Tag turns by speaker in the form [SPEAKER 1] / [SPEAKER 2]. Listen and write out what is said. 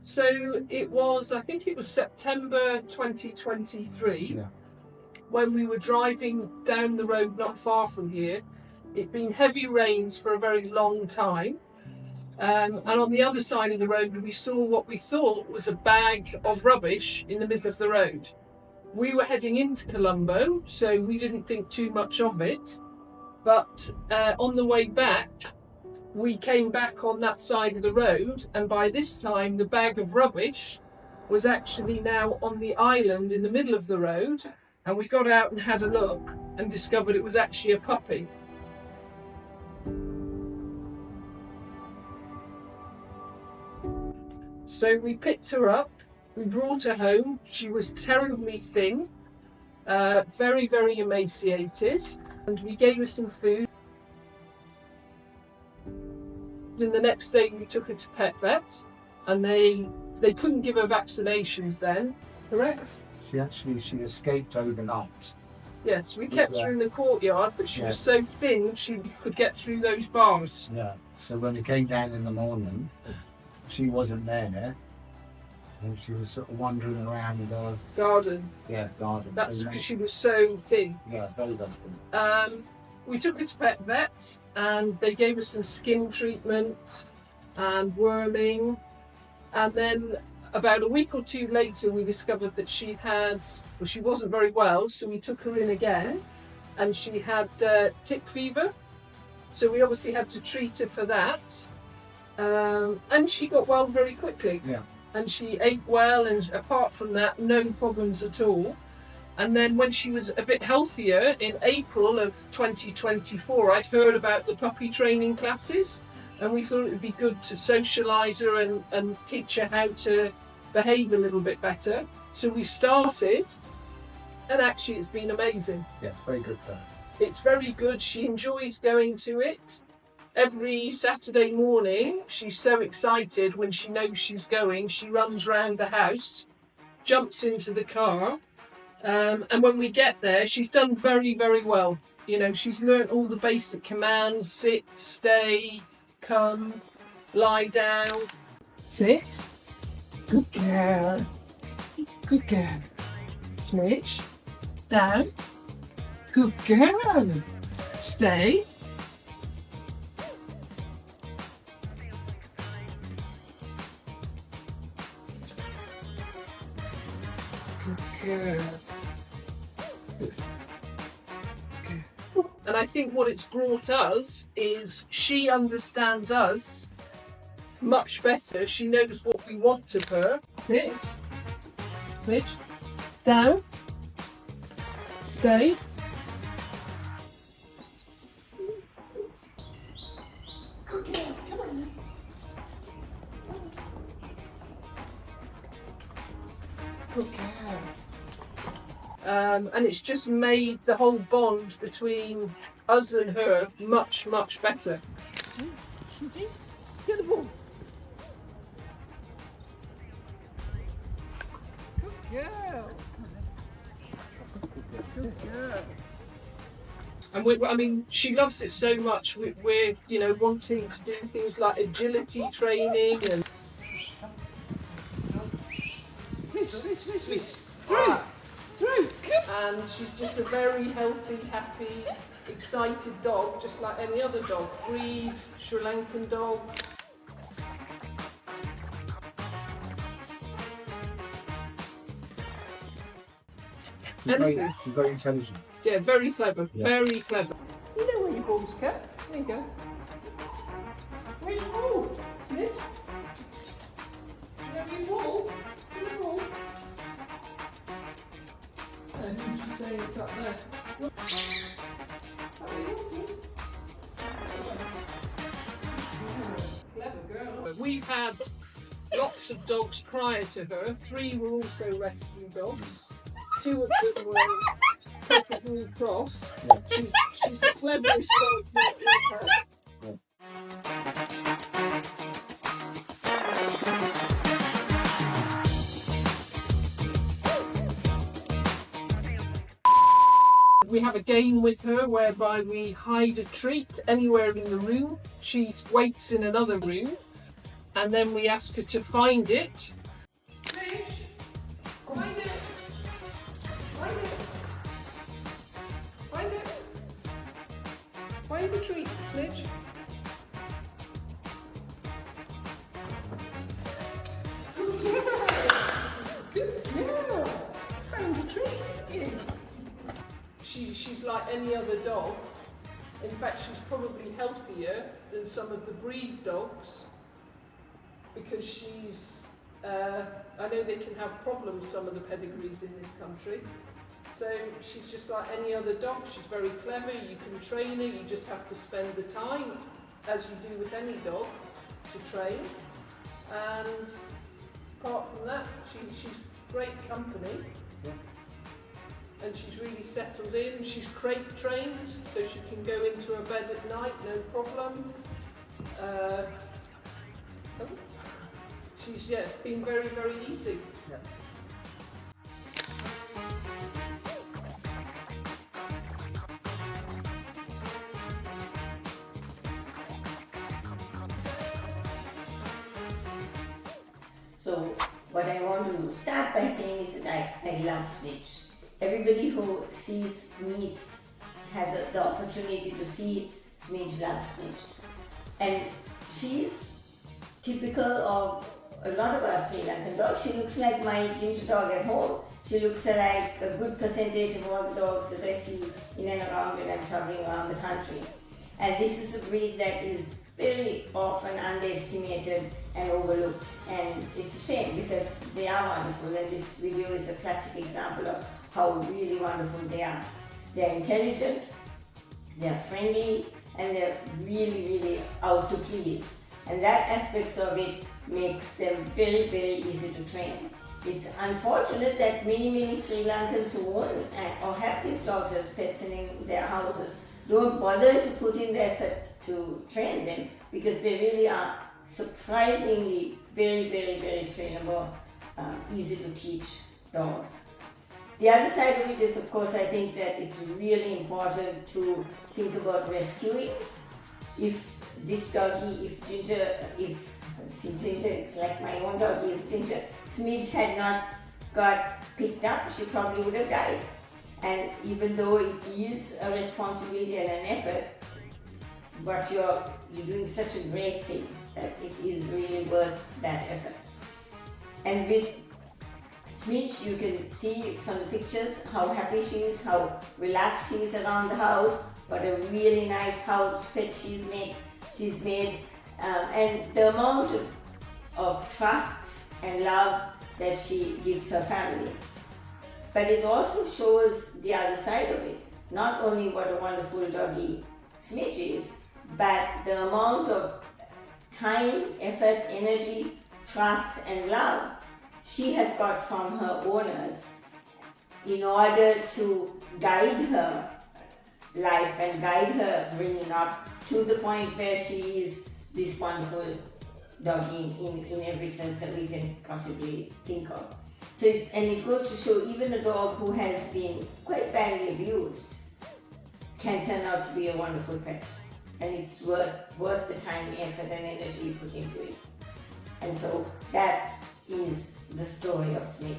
[SPEAKER 1] So it was, I think it was September 2023, when we were driving down the road not far from here. It'd been heavy rains for a very long time. And on the other side of the road, we saw what we thought was a bag of rubbish in the middle of the road. We were heading into Colombo, so we didn't think too much of it. But on the way back, we came back on that side of the road, and by this time the bag of rubbish was actually now on the island in the middle of the road, and we got out and had a look and discovered it was actually a puppy. So we picked her up, we brought her home. She was terribly thin, very, very emaciated, and we gave her some food. Then the next day we took her to PetVet, and they couldn't give her vaccinations then, correct?
[SPEAKER 2] She escaped overnight.
[SPEAKER 1] Yes, we kept her in the courtyard, but she was so thin she could get through those bars.
[SPEAKER 2] Yeah, so when we came down in the morning, she wasn't there, and she was sort of wandering around the
[SPEAKER 1] garden.
[SPEAKER 2] Yeah, garden.
[SPEAKER 1] That's because she was so thin.
[SPEAKER 2] Yeah, very, very thin.
[SPEAKER 1] We took her to PetVet, and they gave her some skin treatment and worming, and then about a week or two later we discovered that she wasn't very well, so we took her in again, and she had tick fever, so we obviously had to treat her for that, and she got well very quickly.
[SPEAKER 2] Yeah.
[SPEAKER 1] And she ate well, and apart from that, no problems at all. And then when she was a bit healthier, in April of 2024, I'd heard about the puppy training classes, and we thought it would be good to socialise her and teach her how to behave a little bit better. So we started, and actually it's been amazing.
[SPEAKER 2] Yeah, very good for her.
[SPEAKER 1] It's very good. She enjoys going to it. Every Saturday morning, she's so excited when she knows she's going. She runs round the house, jumps into the car, and when we get there, she's done very, very well. You know, she's learnt all the basic commands: sit, stay, come, lie down. Sit. Good girl. Good girl. Smidge. Down. Good girl. Stay. Good. And I think what it's brought us is she understands us much better. She knows what we want of her. Sit. Smidge. Down. Stay. Good girl. Come on. Good girl. And it's just made the whole bond between us and her much, much better. Get the ball. Good girl. Good girl. And I mean, she loves it so much. We're, you know, wanting to do things like agility training and. And she's just a very healthy, happy, excited dog, just like any other dog. Breed, Sri Lankan dog.
[SPEAKER 2] She's very intelligent.
[SPEAKER 1] Yeah, very clever, very clever. You know where your ball's kept. There you go. Where's your ball? Smidge? Do you have your ball? Where's your ball? And you should say it's up there. Clever girl. We've had lots of dogs prior to her. 3 were also rescue dogs. 2 of them were perfectly cross. Yeah. She's the cleverest dog we've had. We have a game with her whereby we hide a treat anywhere in the room. She waits in another room, and then we ask her to find it. Smidge, find it. Find it. Find it. Find the treat, Smidge. Yeah, found the treat. Yeah. She's like any other dog. In fact, she's probably healthier than some of the breed dogs, because she's, I know they can have problems, some of the pedigrees in this country. So she's just like any other dog. She's very clever. You can train her. You just have to spend the time, as you do with any dog, to train. And apart from that, she's great company.
[SPEAKER 2] Yeah.
[SPEAKER 1] And she's really settled in. She's crate trained, so she can go into her bed at night, no problem. She's been very, very easy.
[SPEAKER 2] Yeah.
[SPEAKER 3] So what I want to start by saying is that I love Smidge. Everybody who has the opportunity to see Smidge loves Smidge. And she's typical of a lot of our Sri Lankan dogs. She looks like my ginger dog at home. She looks like a good percentage of all the dogs that I see in and around when I'm traveling around the country. And this is a breed that is very often underestimated and overlooked, and it's a shame because they are wonderful, and this video is a classic example of how really wonderful they are. They're intelligent, they're friendly, and they're really, really out to please. And that aspects of it makes them very, very easy to train. It's unfortunate that many Sri Lankans who own or have these dogs as pets in their houses don't bother to put in the effort to train them, because they really are surprisingly very trainable, easy to teach dogs. The other side of it is, of course, I think that it's really important to think about rescuing. If this doggy, if Ginger, it's like my own doggy is Ginger, Smidge had not got picked up, she probably would have died. And even though it is a responsibility and an effort, but you're doing such a great thing that it is really worth that effort. And with Smidge, you can see from the pictures how happy she is, how relaxed she is around the house, what a really nice house pet she's made, and the amount of trust and love that she gives her family. But it also shows the other side of it. Not only what a wonderful doggy Smidge is, but the amount of time, effort, energy, trust and love she has got from her owners in order to guide her life and guide her bringing up to the point where she is this wonderful doggy in every sense that we can possibly think of. So, and it goes to show even a dog who has been quite badly abused can turn out to be a wonderful pet. And it's worth the time, effort and energy you put into it. And so that is the story of Smidge.